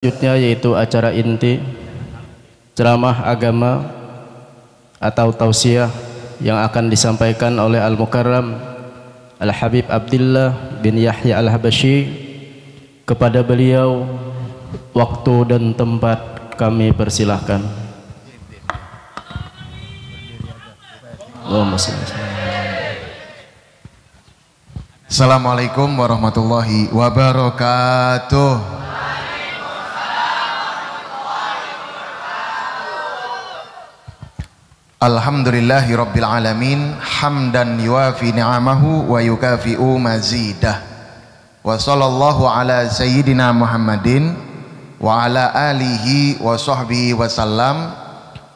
Selanjutnya yaitu acara inti ceramah agama atau tausiah yang akan disampaikan oleh Al-Mukarram Al-Habib Abdullah bin Yahya Al-Habashi. Kepada beliau waktu dan tempat kami persilahkan. Assalamualaikum warahmatullahi wabarakatuh. Alhamdulillahi rabbil alamin, hamdan yuafi ni'amahu wa yukafi'u mazidah. Wa sallallahu ala sayyidina Muhammadin wa ala alihi wa sahbihi wa sallam.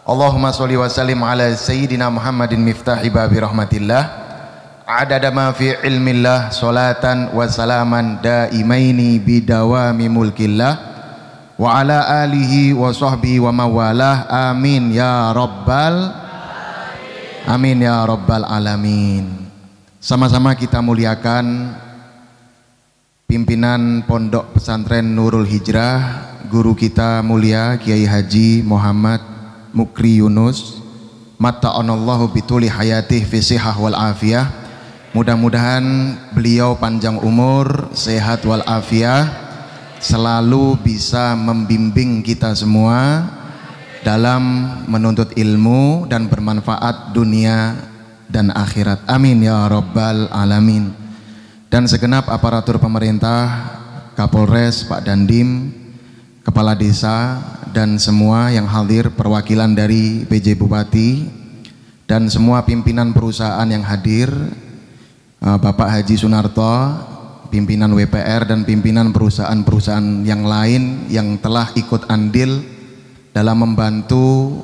Allahumma sholli wa sallim ala sayyidina Muhammadin miftahi babi rahmatillah, adada ma fi ilmillah, salatan wa salaman daimaini bidawami mulkillah, wa ala alihi wa sahbihi wa mawalah. Amin ya rabbal amin ya rabbal alamin. Sama-sama kita muliakan pimpinan Pondok Pesantren Nurul Hijrah, guru kita mulia Kiai Haji Muhammad Mukri Yunus, matta'anallahu bituli hayatih fi sihah wal afiyah. Mudah-mudahan beliau panjang umur, sehat wal afiyah, selalu bisa membimbing kita semua dalam menuntut ilmu dan bermanfaat dunia dan akhirat. Amin ya rabbal alamin. Dan segenap aparatur pemerintah, Kapolres, Pak Dandim, Kepala Desa, dan semua yang hadir, perwakilan dari PJ Bupati, dan semua pimpinan perusahaan yang hadir, Bapak Haji Sunarto, pimpinan WPR dan pimpinan perusahaan-perusahaan yang lain yang telah ikut andil dalam membantu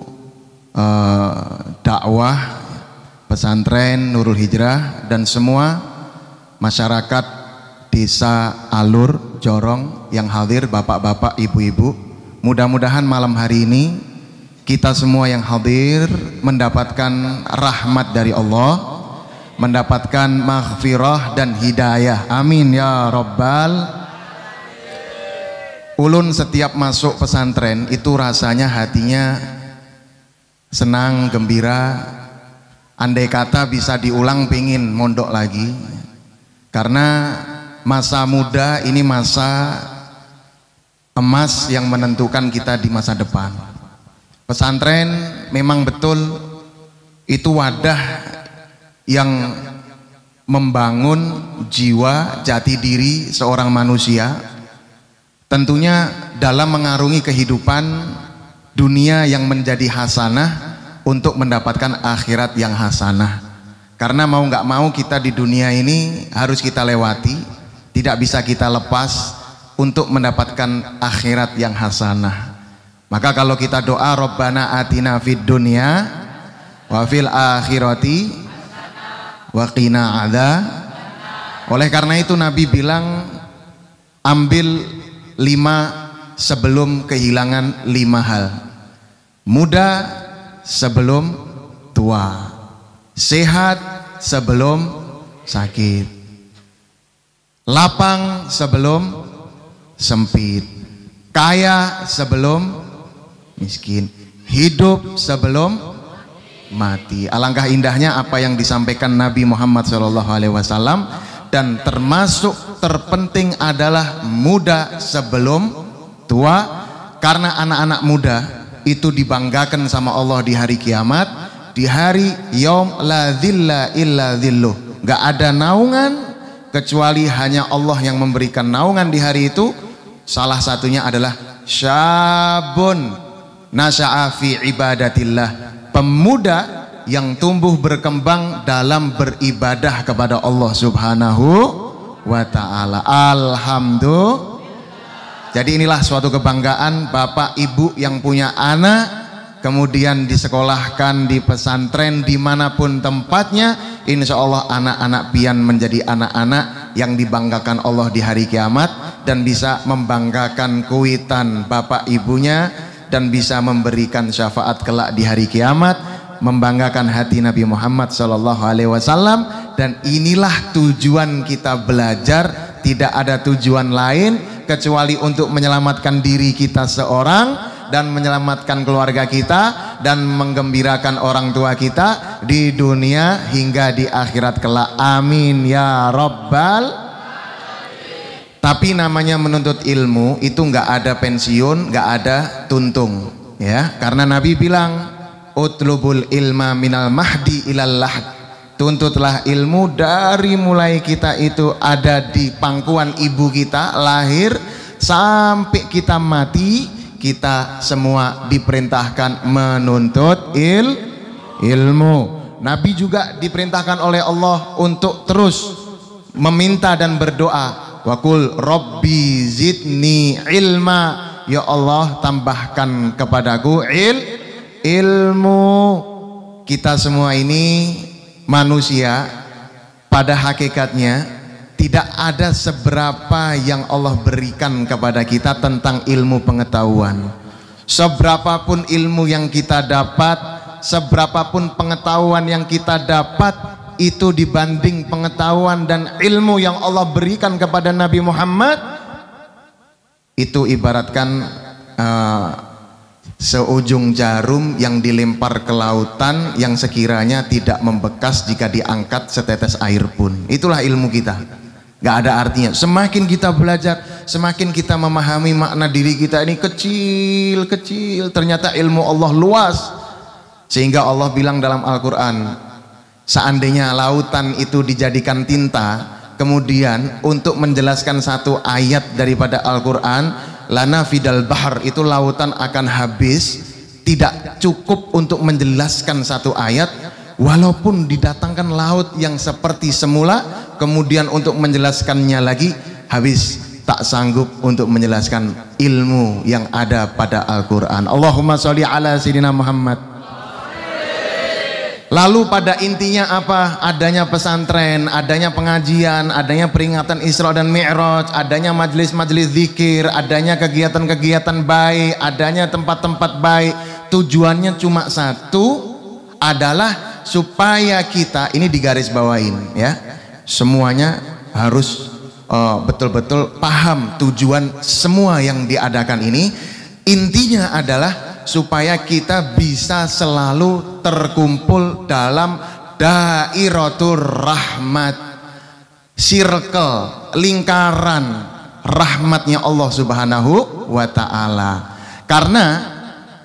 dakwah pesantren Nurul Hijrah, dan semua masyarakat desa Alur Jorong yang hadir, bapak-bapak, ibu-ibu. Mudah-mudahan malam hari ini kita semua yang hadir mendapatkan rahmat dari Allah, mendapatkan maghfirah dan hidayah. Amin ya rabbal. Ulun setiap masuk pesantren itu rasanya hatinya senang, gembira. Andai kata bisa diulang, pingin mondok lagi. Karena masa muda ini masa emas yang menentukan kita di masa depan. Pesantren memang betul itu wadah yang membangun jiwa jati diri seorang manusia, tentunya dalam mengarungi kehidupan dunia yang menjadi hasanah untuk mendapatkan akhirat yang hasanah. Karena mau nggak mau kita di dunia ini harus kita lewati, tidak bisa kita lepas untuk mendapatkan akhirat yang hasanah. Maka kalau kita doa Rabbana atina fid dunya wa fil akhirati wa qina adzab. Oleh karena itu Nabi bilang, ambil 5 sebelum kehilangan 5 hal. Muda sebelum tua, sehat sebelum sakit, lapang sebelum sempit, kaya sebelum miskin, hidup sebelum mati. Alangkah indahnya apa yang disampaikan Nabi Muhammad SAW. Dan termasuk terpenting adalah muda sebelum tua, karena anak-anak muda itu dibanggakan sama Allah di hari kiamat, di hari yaum la dhilla illa dhilluh. Gak ada naungan kecuali hanya Allah yang memberikan naungan di hari itu. Salah satunya adalah syabun nasya'a fi ibadatillah, pemuda yang tumbuh berkembang dalam beribadah kepada Allah Subhanahu wa ta'ala. Alhamdulillah. Jadi inilah suatu kebanggaan bapak ibu yang punya anak kemudian disekolahkan di pesantren dimanapun tempatnya. Insya Allah anak-anak pian menjadi anak-anak yang dibanggakan Allah di hari kiamat, dan bisa membanggakan kuitan bapak ibunya, dan bisa memberikan syafaat kelak di hari kiamat, membanggakan hati Nabi Muhammad SAW. Dan inilah tujuan kita belajar, tidak ada tujuan lain kecuali untuk menyelamatkan diri kita seorang dan menyelamatkan keluarga kita dan menggembirakan orang tua kita di dunia hingga di akhirat kelak. Amin ya rabbal. Tapi namanya menuntut ilmu itu nggak ada pensiun, nggak ada tuntung, ya. Karena Nabi bilang, utlubul ilma minal mahdi ilal lahd. Tuntutlah ilmu dari mulai kita itu ada di pangkuan ibu kita lahir sampai kita mati. Kita semua diperintahkan menuntut ilmu. Nabi juga diperintahkan oleh Allah untuk terus meminta dan berdoa. Wa qul rabbi zidni ilma, ya Allah tambahkan kepadaku ilmu. Kita semua ini manusia, pada hakikatnya tidak ada seberapa yang Allah berikan kepada kita tentang ilmu pengetahuan. Seberapapun ilmu yang kita dapat, seberapapun pengetahuan yang kita dapat, itu dibanding pengetahuan dan ilmu yang Allah berikan kepada Nabi Muhammad, itu ibaratkan seujung jarum yang dilempar ke lautan yang sekiranya tidak membekas jika diangkat setetes air pun. Itulah ilmu kita, gak ada artinya. Semakin kita belajar, semakin kita memahami makna diri kita ini kecil, ternyata ilmu Allah luas. Sehingga Allah bilang dalam Al-Quran, seandainya lautan itu dijadikan tinta, kemudian untuk menjelaskan satu ayat daripada Al-Quran, lana fidal bahar, itu lautan akan habis, tidak cukup untuk menjelaskan satu ayat. Walaupun didatangkan laut yang seperti semula, kemudian untuk menjelaskannya lagi habis, tak sanggup untuk menjelaskan ilmu yang ada pada Al-Quran. Allahumma sholli ala sayyidina Muhammad. Lalu pada intinya apa? Adanya pesantren, adanya pengajian, adanya peringatan Isra dan Mi'raj, adanya majelis-majelis zikir, adanya kegiatan-kegiatan baik, adanya tempat-tempat baik. Tujuannya cuma satu, adalah supaya kita, ini digaris bawain ya, semuanya harus betul-betul paham tujuan semua yang diadakan ini. Intinya adalah supaya kita bisa selalu terkumpul dalam dairatur rahmat, circle, lingkaran rahmatnya Allah Subhanahu wa ta'ala. Karena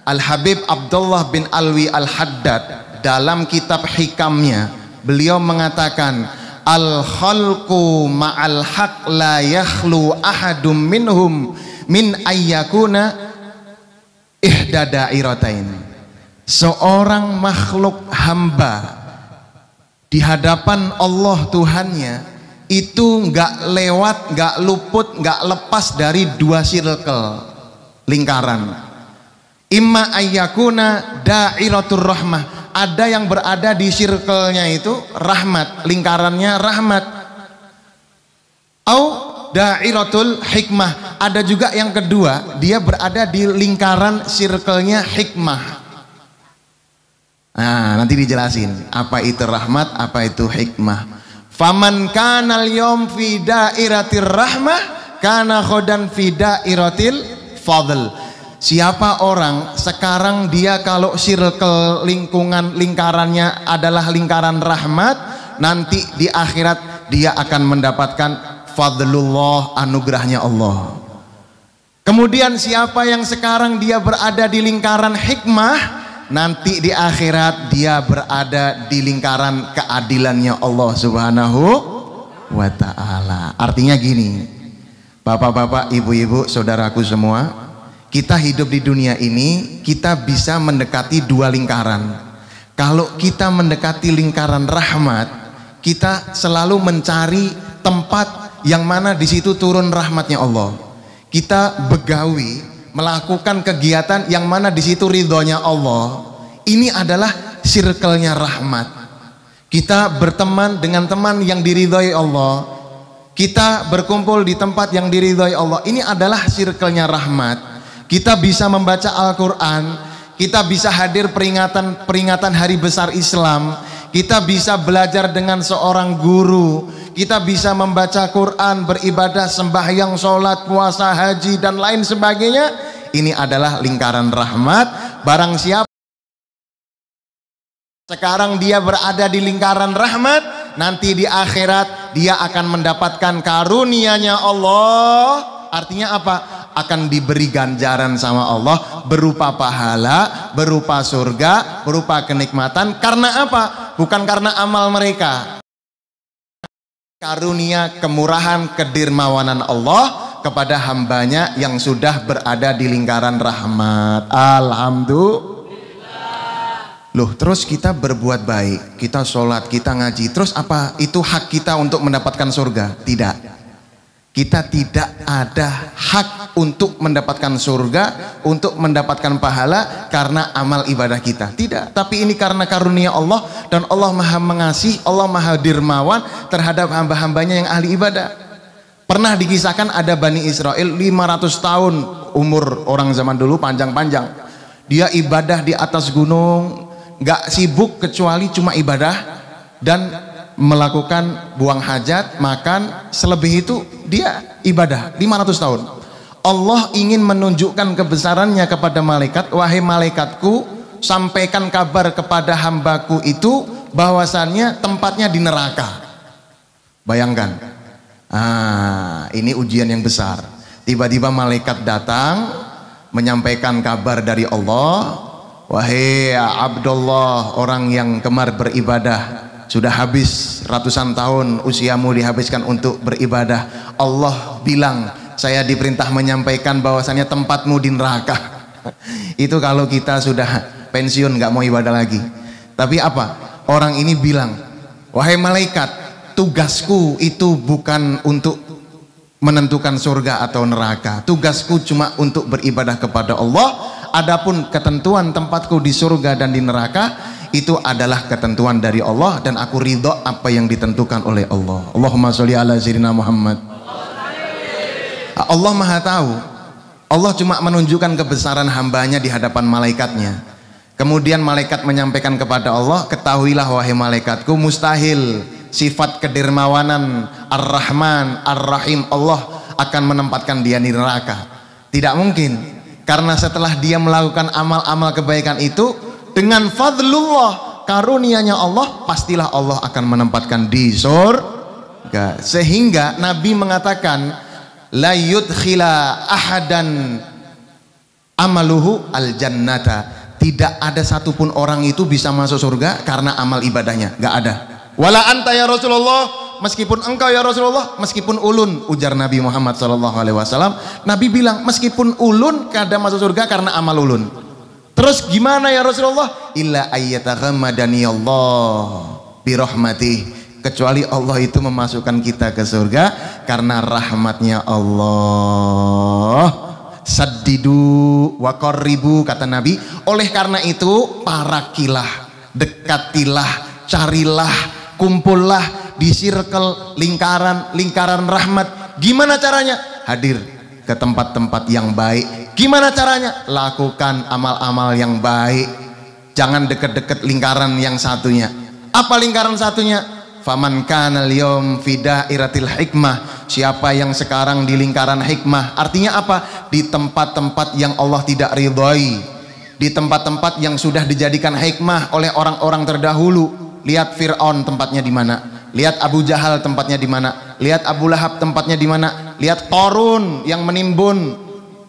Al-Habib Abdullah bin Alwi Al-Haddad dalam kitab hikamnya, beliau mengatakan, al-khalqu ma'al haq la yakhlu ahadum minhum min ayyakuna ihda dairatain. Seorang makhluk hamba di hadapan Allah Tuhannya itu nggak lewat, nggak luput, nggak lepas dari dua circle, lingkaran. Imma ayyakuna dairatur rahmah, ada yang berada di circle-nya itu rahmat, lingkarannya rahmat. Au dairatul hikmah, ada juga yang kedua, dia berada di lingkaran circle-nya hikmah. Nah, nanti dijelasin apa itu rahmat, apa itu hikmah. Faman kanal yom fi dairatir rahmah kana khodan fi dairatil fadl. Siapa orang sekarang dia kalau circle lingkungan lingkarannya adalah lingkaran rahmat, nanti di akhirat dia akan mendapatkan fadlullah, anugerahnya Allah. Kemudian siapa yang sekarang dia berada di lingkaran hikmah, nanti di akhirat dia berada di lingkaran keadilannya Allah Subhanahu wa ta'ala. Artinya gini, bapak-bapak, ibu-ibu, saudaraku semua, kita hidup di dunia ini, kita bisa mendekati dua lingkaran. Kalau kita mendekati lingkaran rahmat, kita selalu mencari tempat yang mana di situ turun rahmatnya Allah. Kita begawi, melakukan kegiatan yang mana di situ ridhonya Allah. Ini adalah circle-nya rahmat. Kita berteman dengan teman yang diridhoi Allah. Kita berkumpul di tempat yang diridhoi Allah. Ini adalah circle-nya rahmat. Kita bisa membaca Al-Quran, kita bisa hadir peringatan hari besar Islam, kita bisa belajar dengan seorang guru, kita bisa membaca Quran, beribadah, sembahyang, sholat, puasa, haji dan lain sebagainya. Ini adalah lingkaran rahmat. Barang siapa sekarang dia berada di lingkaran rahmat, nanti di akhirat dia akan mendapatkan karunia-Nya Allah. Artinya apa? Akan diberi ganjaran sama Allah berupa pahala, berupa surga, berupa kenikmatan. Karena apa? Bukan karena amal mereka. Karunia, kemurahan, kedermawanan Allah kepada hambanya yang sudah berada di lingkaran rahmat. Alhamdulillah. Loh, terus kita berbuat baik, kita sholat, kita ngaji, terus apa itu hak kita untuk mendapatkan surga? Tidak. Kita tidak ada hak untuk mendapatkan surga, untuk mendapatkan pahala karena amal ibadah kita. Tidak, tapi ini karena karunia Allah, dan Allah maha mengasih, Allah maha dermawan terhadap hamba-hambanya yang ahli ibadah. Pernah dikisahkan ada Bani Israel 500 tahun umur orang zaman dulu, panjang-panjang. Dia ibadah di atas gunung, gak sibuk kecuali cuma ibadah dan melakukan buang hajat, makan, selebih itu dia ibadah 500 tahun. Allah ingin menunjukkan kebesarannya kepada malaikat. Wahai malaikatku, sampaikan kabar kepada hambaku itu bahwasannya tempatnya di neraka. Bayangkan, ini ujian yang besar. Tiba-tiba malaikat datang menyampaikan kabar dari Allah. Wahai Abdullah, orang yang gemar beribadah, sudah habis ratusan tahun usiamu dihabiskan untuk beribadah. Allah bilang, saya diperintah menyampaikan bahwasannya tempatmu di neraka. Itu kalau kita sudah pensiun nggak mau ibadah lagi. Tapi apa? Orang ini bilang, wahai malaikat, tugasku itu bukan untuk menentukan surga atau neraka. Tugasku cuma untuk beribadah kepada Allah. Adapun ketentuan tempatku di surga dan di neraka itu adalah ketentuan dari Allah, dan aku ridho apa yang ditentukan oleh Allah. Allahumma sholli ala sayyidina Muhammad. Allah maha tahu. Allah cuma menunjukkan kebesaran hambanya di hadapan malaikatnya. Kemudian malaikat menyampaikan kepada Allah, ketahuilah wahai malaikatku, mustahil sifat kedermawanan Ar-Rahman Ar-Rahim Allah akan menempatkan dia di neraka. Tidak mungkin, karena setelah dia melakukan amal-amal kebaikan itu, dengan fadlullah, karunia-Nya Allah, pastilah Allah akan menempatkan di surga. Sehingga Nabi mengatakan, la yudkhila ahadan amaluhu al jannata. Tidak ada satupun orang itu bisa masuk surga karena amal ibadahnya, gak ada. Wala anta ya Rasulullah, meskipun engkau ya Rasulullah, meskipun ulun, ujar Nabi Muhammad SAW. Nabi bilang, meskipun ulun kada masuk surga karena amal ulun. Terus gimana ya Rasulullah? Illa ayyataghammadani Allah birahmatih, kecuali Allah itu memasukkan kita ke surga karena rahmatnya Allah. Saddidu wa qarribu, kata Nabi. Oleh karena itu, parakilah, dekatilah, carilah, kumpullah di circle lingkaran rahmat. Gimana caranya? Hadir ke tempat-tempat yang baik. Gimana caranya? Lakukan amal-amal yang baik. Jangan deket-deket lingkaran yang satunya. Apa lingkaran satunya? Faman kana al-yawm fi dairatil hikmah. Siapa yang sekarang di lingkaran hikmah? Artinya apa? Di tempat-tempat yang Allah tidak ridhoi, di tempat-tempat yang sudah dijadikan hikmah oleh orang-orang terdahulu. Lihat Fir'aun tempatnya di mana? Lihat Abu Jahal tempatnya di mana? Lihat Abu Lahab tempatnya di mana? Lihat Qarun yang menimbun,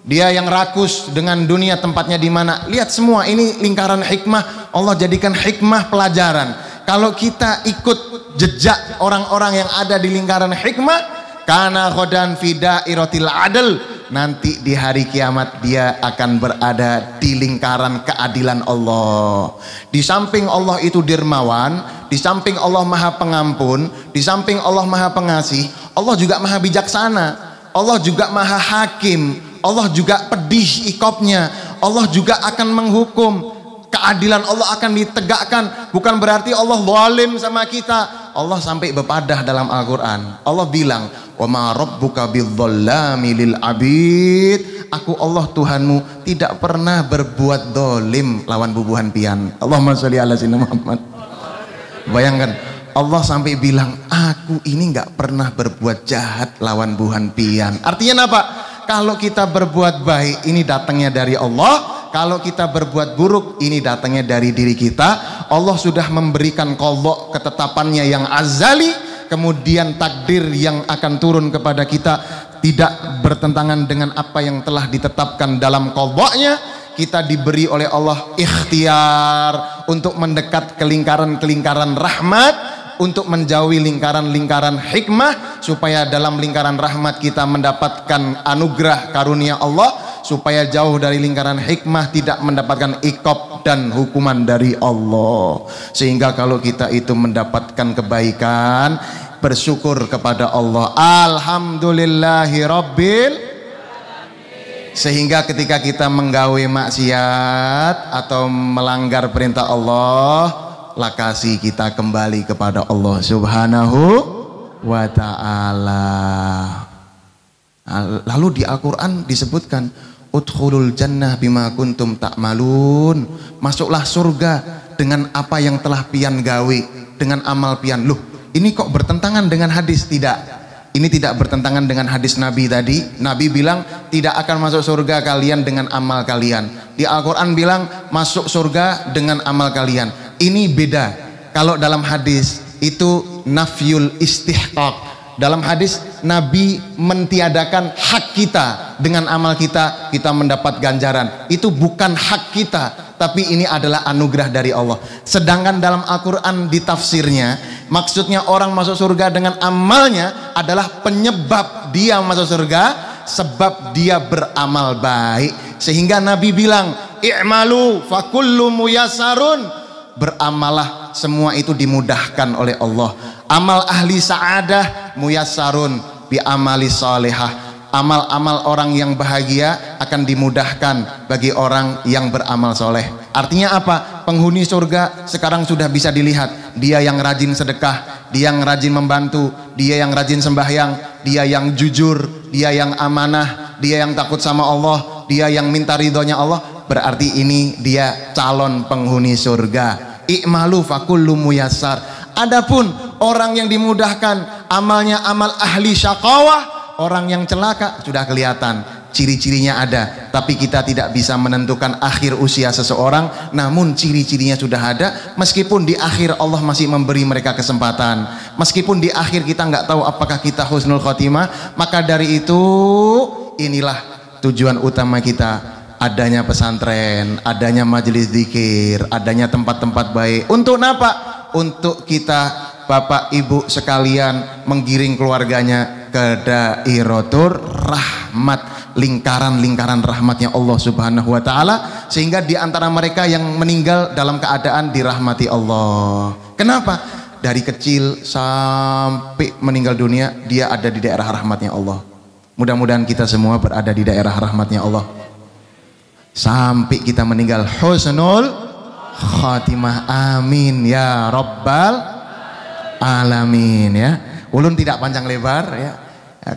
dia yang rakus dengan dunia tempatnya di mana? Lihat semua ini lingkaran hikmah. Allah jadikan hikmah pelajaran. Kalau kita ikut jejak orang-orang yang ada di lingkaran hikmah, kana khodan fi dairatil adl, nanti di hari kiamat dia akan berada di lingkaran keadilan Allah. Di samping Allah itu dermawan, di samping Allah maha pengampun, di samping Allah maha pengasih, Allah juga maha bijaksana, Allah juga maha hakim, Allah juga pedih ikopnya, Allah juga akan menghukum. Keadilan Allah akan ditegakkan. Bukan berarti Allah zalim sama kita. Allah sampai bepadah dalam Al-Quran. Allah bilang, wa ma rabbuka bidzallami lil abid. Aku Allah Tuhanmu tidak pernah berbuat zalim lawan bubuhan pian. Allahumma sholli ala sayyidina Muhammad. Bayangkan, Allah sampai bilang, aku ini nggak pernah berbuat jahat lawan buhan pian. Artinya apa? Kalau kita berbuat baik ini datangnya dari Allah, kalau kita berbuat buruk ini datangnya dari diri kita. Allah sudah memberikan qadha, ketetapannya yang azali, kemudian takdir yang akan turun kepada kita tidak bertentangan dengan apa yang telah ditetapkan dalam qadha-nya. Kita diberi oleh Allah ikhtiar untuk mendekat ke lingkaran-lingkaran rahmat, untuk menjauhi lingkaran-lingkaran hikmah, supaya dalam lingkaran rahmat kita mendapatkan anugerah karunia Allah, supaya jauh dari lingkaran hikmah tidak mendapatkan iqab dan hukuman dari Allah. Sehingga kalau kita itu mendapatkan kebaikan, bersyukur kepada Allah, alhamdulillahi rabbil. Sehingga ketika kita menggawe maksiat atau melanggar perintah Allah, lakasi kita kembali kepada Allah Subhanahu wa ta'ala. Lalu di Al-Quran disebutkan, udkhulul jannah bima kuntum ta'malun, masuklah surga dengan apa yang telah pian gawe, dengan amal pian. Loh, ini kok bertentangan dengan hadis? Tidak, ini tidak bertentangan dengan hadis Nabi tadi. Nabi bilang tidak akan masuk surga kalian dengan amal kalian. Di Al-Quran bilang masuk surga dengan amal kalian. Ini beda. Kalau dalam hadis itu nafyul istihqaq. Dalam hadis Nabi mentiadakan hak kita, dengan amal kita kita mendapat ganjaran. Itu bukan hak kita, tapi ini adalah anugerah dari Allah. Sedangkan dalam Al-Quran di tafsirnya, maksudnya orang masuk surga dengan amalnya adalah penyebab dia masuk surga, sebab dia beramal baik. Sehingga Nabi bilang, i'malu fakullu muyassarun, beramalah, semua itu dimudahkan oleh Allah. Amal ahli sa'adah muyassarun bi amali salihah. Amal-amal orang yang bahagia akan dimudahkan bagi orang yang beramal soleh. Artinya apa? Penghuni surga sekarang sudah bisa dilihat. Dia yang rajin sedekah, dia yang rajin membantu, dia yang rajin sembahyang, dia yang jujur, dia yang amanah, dia yang takut sama Allah, dia yang minta ridhonya Allah. Berarti ini dia calon penghuni surga. I'malu fakullu muyassar. Adapun orang yang dimudahkan amalnya amal ahli syaqawah, orang yang celaka, sudah kelihatan ciri-cirinya ada, tapi kita tidak bisa menentukan akhir usia seseorang, namun ciri-cirinya sudah ada. Meskipun di akhir Allah masih memberi mereka kesempatan, meskipun di akhir kita nggak tahu apakah kita husnul khotimah, maka dari itu inilah tujuan utama kita, adanya pesantren, adanya majelis zikir, adanya tempat-tempat baik. Untuk apa? Untuk kita Bapak Ibu sekalian menggiring keluarganya ke dairatur rahmat, lingkaran-lingkaran rahmatnya Allah Subhanahu wa ta'ala, sehingga di antara mereka yang meninggal dalam keadaan dirahmati Allah. Kenapa? Dari kecil sampai meninggal dunia dia ada di daerah rahmatnya Allah. Mudah-mudahan kita semua berada di daerah rahmatnya Allah sampai kita meninggal husnul khatimah, amin ya rabbal alamin. Ya, ulun tidak panjang lebar ya,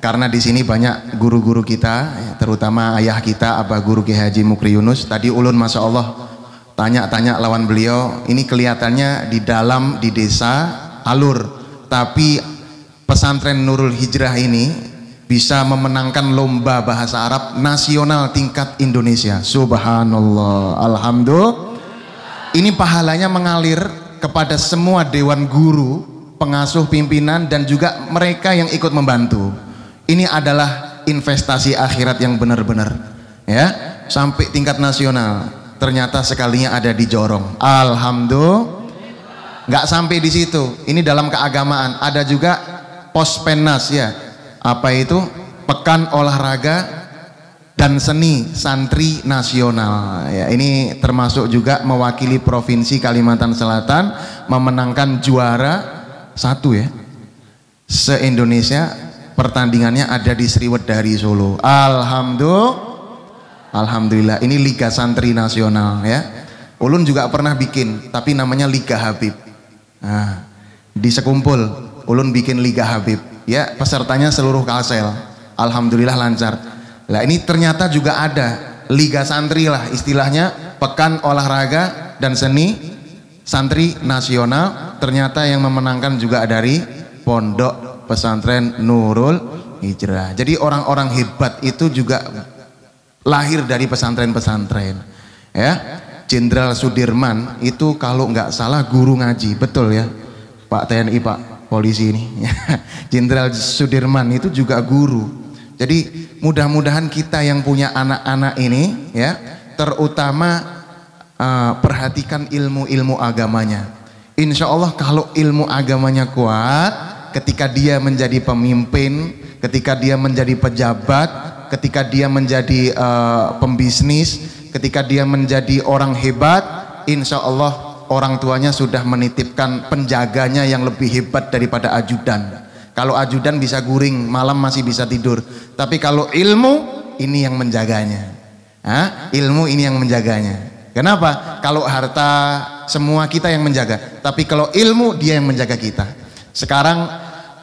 karena di sini banyak guru-guru kita ya, terutama ayah kita Abah Guru Ki Haji Mukri Yunus. Tadi ulun masya Allah tanya-tanya lawan beliau, ini kelihatannya di dalam di desa alur, tapi pesantren Nurul Hijrah ini bisa memenangkan lomba bahasa Arab nasional tingkat Indonesia. Subhanallah, alhamdulillah. Ini pahalanya mengalir kepada semua dewan guru, pengasuh, pimpinan, dan juga mereka yang ikut membantu. Ini adalah investasi akhirat yang benar-benar ya, sampai tingkat nasional. Ternyata sekalinya ada di Jorong. Alhamdulillah. Nggak sampai di situ. Ini dalam keagamaan ada juga Pospennas ya. Apa itu? Pekan Olahraga dan Seni Santri Nasional ya, ini termasuk juga mewakili Provinsi Kalimantan Selatan, memenangkan juara 1 ya se-Indonesia. Pertandingannya ada di Sriwedari Solo. Alhamdulillah, ini Liga Santri Nasional ya. Ulun juga pernah bikin, tapi namanya Liga Habib. Nah, di Sekumpul ulun bikin Liga Habib ya, pesertanya seluruh Kalsel. Alhamdulillah lancar. Nah, ini ternyata juga ada Liga Santri lah istilahnya, Pekan Olahraga dan Seni Santri Nasional ternyata yang memenangkan juga dari pondok pesantren Nurul Hijrah. Jadi orang-orang hebat itu juga lahir dari pesantren-pesantren. Ya, Jenderal Sudirman itu kalau nggak salah guru ngaji, betul ya, Pak TNI, Pak Polisi ini. Jenderal Sudirman itu juga guru. Jadi mudah-mudahan kita yang punya anak-anak ini, ya, terutama perhatikan ilmu-ilmu agamanya. Insya Allah kalau ilmu agamanya kuat, ketika dia menjadi pemimpin, ketika dia menjadi pejabat, ketika dia menjadi pembisnis, ketika dia menjadi orang hebat, insya Allah orang tuanya sudah menitipkan penjaganya yang lebih hebat daripada ajudan. Kalau ajudan bisa guring, malam masih bisa tidur. Tapi kalau ilmu, ini yang menjaganya. Ilmu ini yang menjaganya. Kenapa? Kalau harta semua kita yang menjaga, tapi kalau ilmu dia yang menjaga kita. Sekarang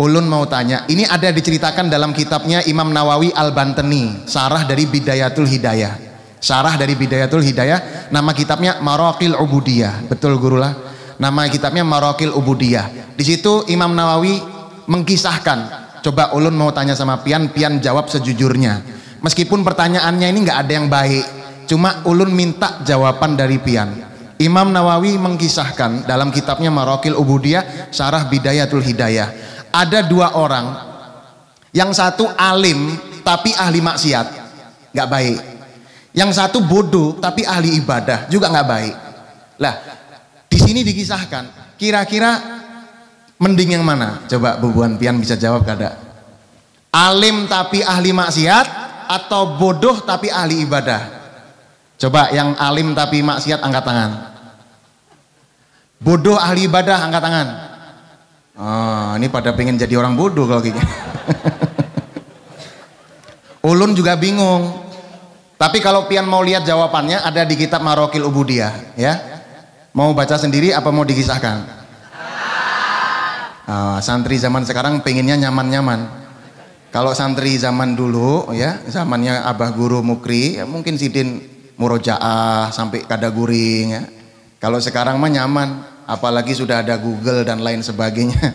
ulun mau tanya, ini ada diceritakan dalam kitabnya Imam Nawawi Al-Bantani, Syarah dari Bidayatul Hidayah. Syarah dari Bidayatul Hidayah, nama kitabnya Maraqil Ubudiyah. Betul gurulah. Nama kitabnya Maraqil Ubudiyah. Di situ Imam Nawawi mengkisahkan. Coba ulun mau tanya sama Pian, Pian jawab sejujurnya. Meskipun pertanyaannya ini nggak ada yang baik, cuma ulun minta jawaban dari Pian. Imam Nawawi mengkisahkan dalam kitabnya Maraqil Ubudiyah, Syarah Bidayatul Hidayah. Ada dua orang, yang satu alim tapi ahli maksiat, nggak baik. Yang satu bodoh tapi ahli ibadah, juga nggak baik. Lah, di sini dikisahkan, kira-kira mending yang mana? Coba Bu Buan Pian bisa jawab kada? Alim tapi ahli maksiat atau bodoh tapi ahli ibadah? Coba yang alim tapi maksiat angkat tangan. Bodoh ahli ibadah angkat tangan. Oh, ini pada pengen jadi orang bodoh kalau gini. Ulun juga bingung. Tapi kalau Pian mau lihat jawabannya ada di kitab Maraqil Ubudiyah, ya. Mau baca sendiri apa mau dikisahkan? Santri zaman sekarang pengennya nyaman-nyaman. Kalau santri zaman dulu, ya, zamannya Abah Guru Mukri, ya, mungkin sidin murojaah sampai kada guring, ya. Kalau sekarang mah nyaman, apalagi sudah ada Google dan lain sebagainya.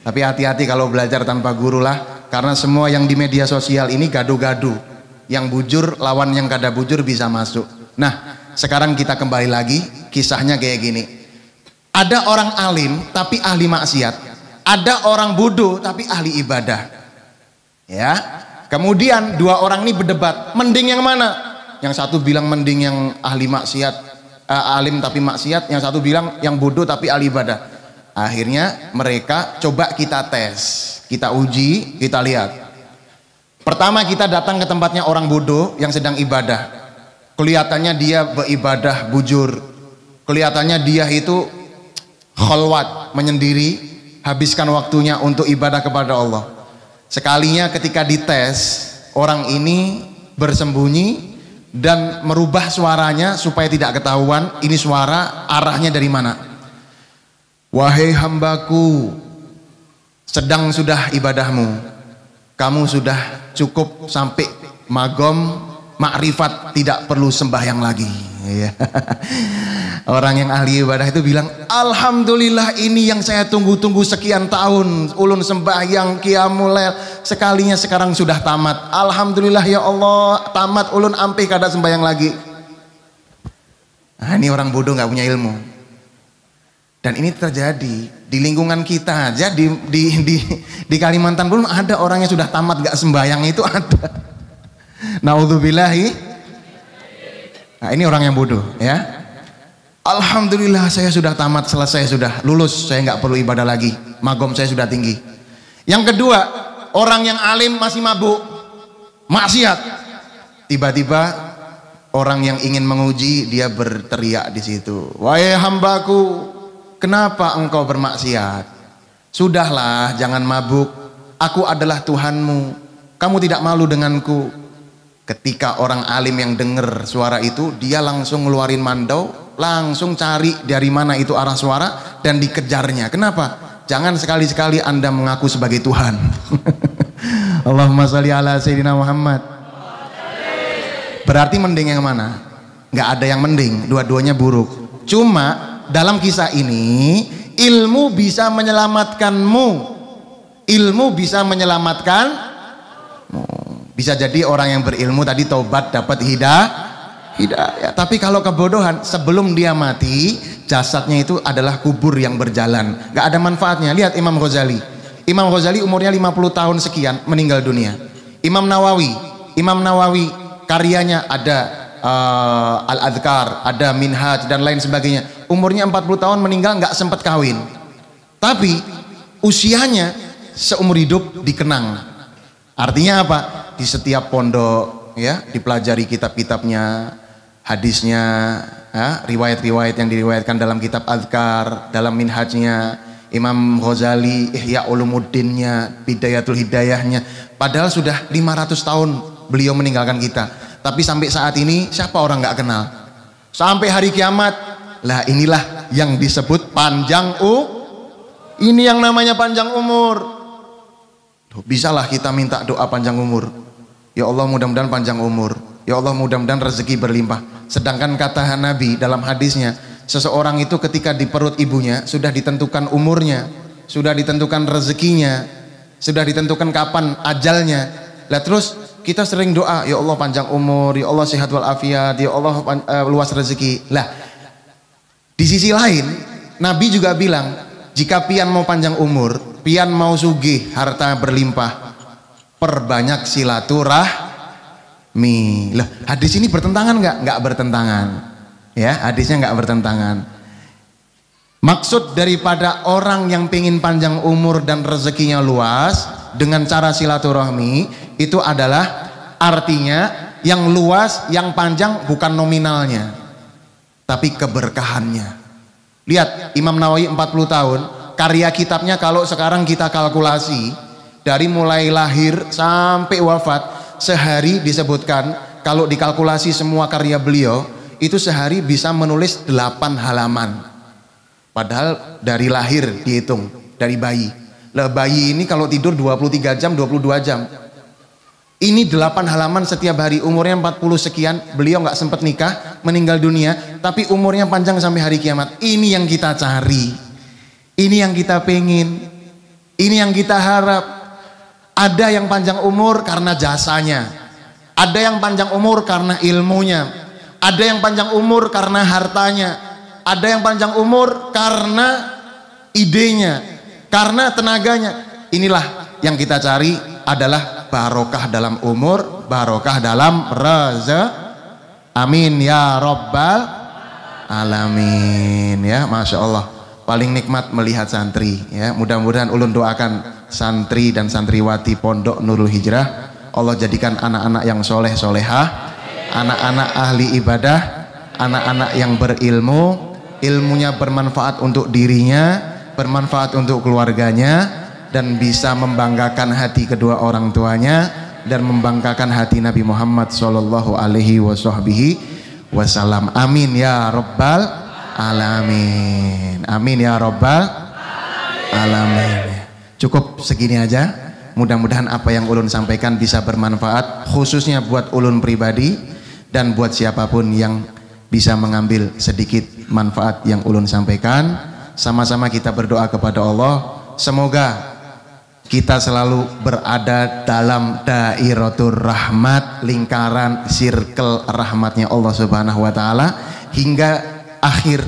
Tapi hati-hati kalau belajar tanpa guru lah, karena semua yang di media sosial ini gaduh-gaduh. Yang bujur lawan yang kada bujur bisa masuk. Nah, sekarang kita kembali lagi, kisahnya kayak gini. Ada orang alim tapi ahli maksiat, ada orang bodoh tapi ahli ibadah. Ya. Kemudian dua orang ini berdebat, mending yang mana? Yang satu bilang mending yang ahli maksiat, alim tapi maksiat, yang satu bilang yang bodoh tapi ahli ibadah. Akhirnya mereka coba kita tes, kita uji, kita lihat. Pertama kita datang ke tempatnya orang bodoh yang sedang ibadah. Kelihatannya dia beribadah bujur. Kelihatannya dia itu khalwat, menyendiri, habiskan waktunya untuk ibadah kepada Allah. Sekalinya ketika dites, orang ini bersembunyi dan merubah suaranya supaya tidak ketahuan ini suara arahnya dari mana. Wahai hambaku, sedang sudah ibadahmu. Kamu sudah cukup sampai magom makrifat, tidak perlu sembahyang lagi. Orang yang ahli ibadah itu bilang, alhamdulillah ini yang saya tunggu-tunggu sekian tahun. Ulun sembahyang qiyamul lail, sekalinya sekarang sudah tamat. Alhamdulillah ya Allah, tamat ulun ampe kada sembahyang lagi. Nah, ini orang bodoh nggak punya ilmu. Dan ini terjadi di lingkungan kita aja, di Kalimantan pun ada orang yang sudah tamat gak sembahyang, itu ada. Naudzubillahi. Nah, ini orang yang bodoh, ya. Alhamdulillah saya sudah tamat, selesai, sudah lulus, saya nggak perlu ibadah lagi, magom saya sudah tinggi. Yang kedua, orang yang alim masih mabuk, maksiat. Tiba-tiba orang yang ingin menguji dia berteriak di situ, wahai hambaku, kenapa engkau bermaksiat? Sudahlah, jangan mabuk. Aku adalah Tuhanmu. Kamu tidak malu denganku. Ketika orang alim yang dengar suara itu, dia langsung ngeluarin mandau, langsung cari dari mana itu arah suara dan dikejarnya. Kenapa? Jangan sekali-sekali Anda mengaku sebagai Tuhan. Allahumma sholli ala sayyidina Muhammad. Berarti mending yang mana? Nggak ada yang mending, dua-duanya buruk. Cuma dalam kisah ini ilmu bisa menyelamatkanmu. Ilmu bisa menyelamatkan. Bisa jadi orang yang berilmu tadi taubat dapat hidayah. Tapi kalau kebodohan, sebelum dia mati, jasadnya itu adalah kubur yang berjalan, gak ada manfaatnya. Lihat Imam Ghazali. Imam Ghazali umurnya 50 tahun sekian meninggal dunia. Imam Nawawi karyanya ada Al-Adhkar, ada Minhaj dan lain sebagainya. Umurnya 40 tahun meninggal, nggak sempat kawin. Tapi usianya seumur hidup dikenang. Artinya apa? Di setiap pondok ya dipelajari kitab-kitabnya, hadisnya, ya, riwayat-riwayat yang diriwayatkan dalam kitab Adhkar, dalam Minhajnya. Imam Ghazali Ihya Ulumuddinnya, Bidayatul Hidayahnya. Padahal sudah 500 tahun beliau meninggalkan kita. Tapi sampai saat ini siapa orang nggak kenal? Sampai hari kiamat. Lah inilah yang disebut panjang ini yang namanya panjang umur. Bisalah kita minta doa panjang umur. Ya Allah mudah-mudahan panjang umur. Ya Allah mudah-mudahan rezeki berlimpah. Sedangkan kata Nabi dalam hadisnya, seseorang itu ketika di perut ibunya sudah ditentukan umurnya, sudah ditentukan rezekinya, sudah ditentukan kapan ajalnya. Lah terus kita sering doa, ya Allah panjang umur, ya Allah sehat walafiat, ya Allah luas rezeki. Lah di sisi lain Nabi juga bilang, jika pian mau panjang umur, pian mau sugih, harta berlimpah, perbanyak silaturahmi. Lah hadis ini bertentangan nggak? Nggak bertentangan. Ya, hadisnya nggak bertentangan. Maksud daripada orang yang pengen panjang umur dan rezekinya luas dengan cara silaturahmi itu adalah artinya yang luas, yang panjang bukan nominalnya, tapi keberkahannya. Lihat Imam Nawawi 40 tahun, karya kitabnya kalau sekarang kita kalkulasi dari mulai lahir sampai wafat, sehari disebutkan kalau dikalkulasi semua karya beliau itu sehari bisa menulis 8 halaman. Padahal dari lahir dihitung, dari bayi. Lah bayi ini kalau tidur 23 jam, 22 jam. Ini 8 halaman setiap hari, umurnya 40 sekian, beliau nggak sempat nikah, meninggal dunia, tapi umurnya panjang sampai hari kiamat. Ini yang kita cari. Ini yang kita pengen. Ini yang kita harap. Ada yang panjang umur karena jasanya. Ada yang panjang umur karena ilmunya. Ada yang panjang umur karena hartanya. Ada yang panjang umur karena idenya, karena tenaganya. Inilah yang kita cari adalah barokah dalam umur, barokah dalam rezeki. Amin ya Rabbal Alamin. Ya, Masya Allah. Paling nikmat melihat santri. Ya, mudah-mudahan ulun doakan santri dan santriwati Pondok Nurul Hijrah. Allah jadikan anak-anak yang soleh solehah, anak-anak ahli ibadah, anak-anak yang berilmu, ilmunya bermanfaat untuk dirinya, bermanfaat untuk keluarganya, dan bisa membanggakan hati kedua orang tuanya dan membanggakan hati Nabi Muhammad sallallahu alaihi wasallam. Amin ya Rabbal Alamin. Amin ya Rabbal Alamin. Cukup segini aja. Mudah-mudahan apa yang ulun sampaikan bisa bermanfaat, khususnya buat ulun pribadi dan buat siapapun yang bisa mengambil sedikit manfaat yang ulun sampaikan. Sama-sama kita berdoa kepada Allah, semoga kita selalu berada dalam dairatul rahmat, lingkaran circle rahmatnya Allah Subhanahu wa taala, hingga akhir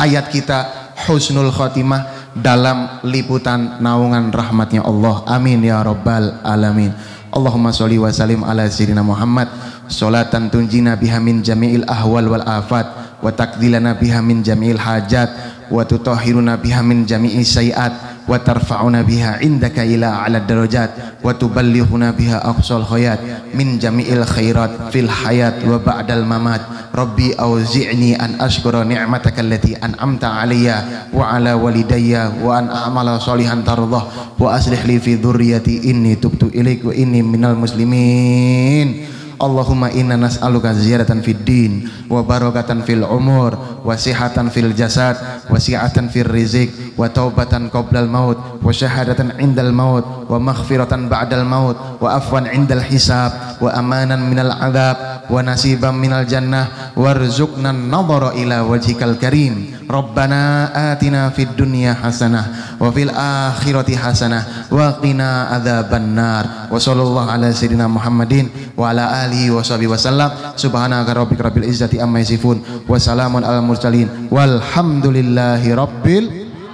hayat kita husnul khotimah dalam liputan naungan rahmatnya Allah. Amin ya Rabbal Alamin. Allahumma sholli wa sallim ala sayyidina Muhammad sholatan tunjina biha min jami'il ahwal wal afat wa takdilana biha min jami'il hajat wa tutahhiruna biha min jami'is sayiat wa tarfa'una biha indaka ila a'la darajat wa tuballighuna biha aqsal khayat min jami'il khairat fil hayat wa ba'dal mamat. Rabbi auzi'ni an ashkura ni'mataka allati an'amta alayya wa ala walidayya wa an a'mala sholihan tardah wa aslih li fi dhurriyyati inni tubtu ilaik wa inni minal muslimin. Allahumma inna nas'aluka ziyaratan fid din wa barakatan fil umur wa sihatan fil jasad wa si'atan fil rizq wa taubatan qoblal maut wa syahadatan indal maut wa maghfiratan ba'dal maut wa afwan indal hisab wa amanan minal adab wa nasiban minal jannah warzuqna an-nadhara ila wajhikal karim. Rabbana atina fid dunya hasanah wa fil akhirati hasanah wa qina adzabannar. Wa sallallahu ala sayyidina Muhammadin wa ala alihi wa sahbihi wasallam. Subhanaka rabbika rabbil izzati amma yasifun wa salamun alal mursalin walhamdulillahi rabbil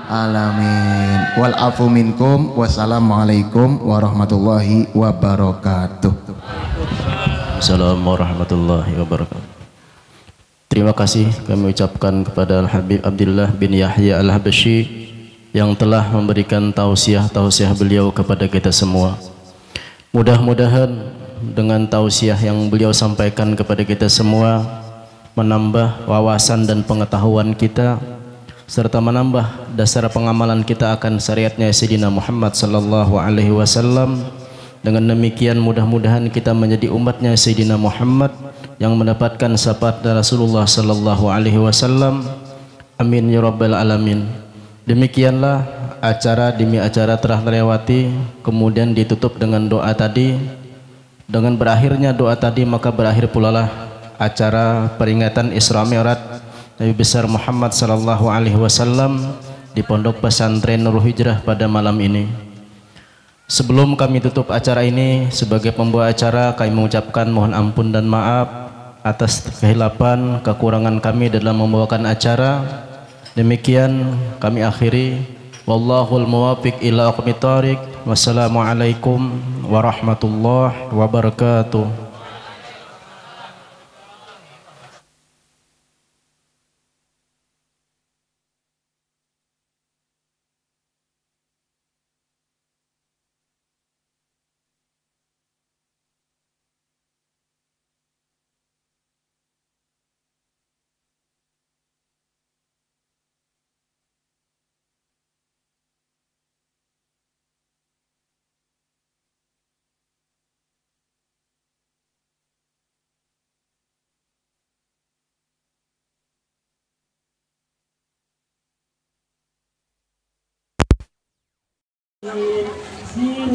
alamin. Wal afu minkum. Wassalamualaikum warahmatullahi wabarakatuh. Assalamualaikum warahmatullahi wabarakatuh. Terima kasih kami ucapkan kepada Al-Habib Abdullah bin Yahya Al-Habsyi yang telah memberikan tausiah beliau kepada kita semua. Mudah-mudahan dengan tausiah yang beliau sampaikan kepada kita semua menambah wawasan dan pengetahuan kita, serta menambah dasar pengamalan kita akan syariatnya Sayyidina Muhammad sallallahu alaihi wasallam. Dengan demikian mudah-mudahan kita menjadi umatnya Sayyidina Muhammad yang mendapatkan syafaat dari Rasulullah sallallahu alaihi wasallam. Amin ya rabbal alamin. Demikianlah acara demi acara telah terlewati, kemudian ditutup dengan doa tadi. Dengan berakhirnya doa tadi maka berakhir pula lah acara peringatan Isra Mi'raj Nabi besar Muhammad sallallahu alaihi wasallam di Pondok Pesantren Nurul Hijrah pada malam ini. Sebelum kami tutup acara ini, sebagai pembawa acara kami mengucapkan mohon ampun dan maaf atas kehilapan kekurangan kami dalam membawakan acara. Demikian kami akhiri. Wallahul muwaffiq ila aqwamit thoriq. Wassalamualaikum warahmatullahi wabarakatuh.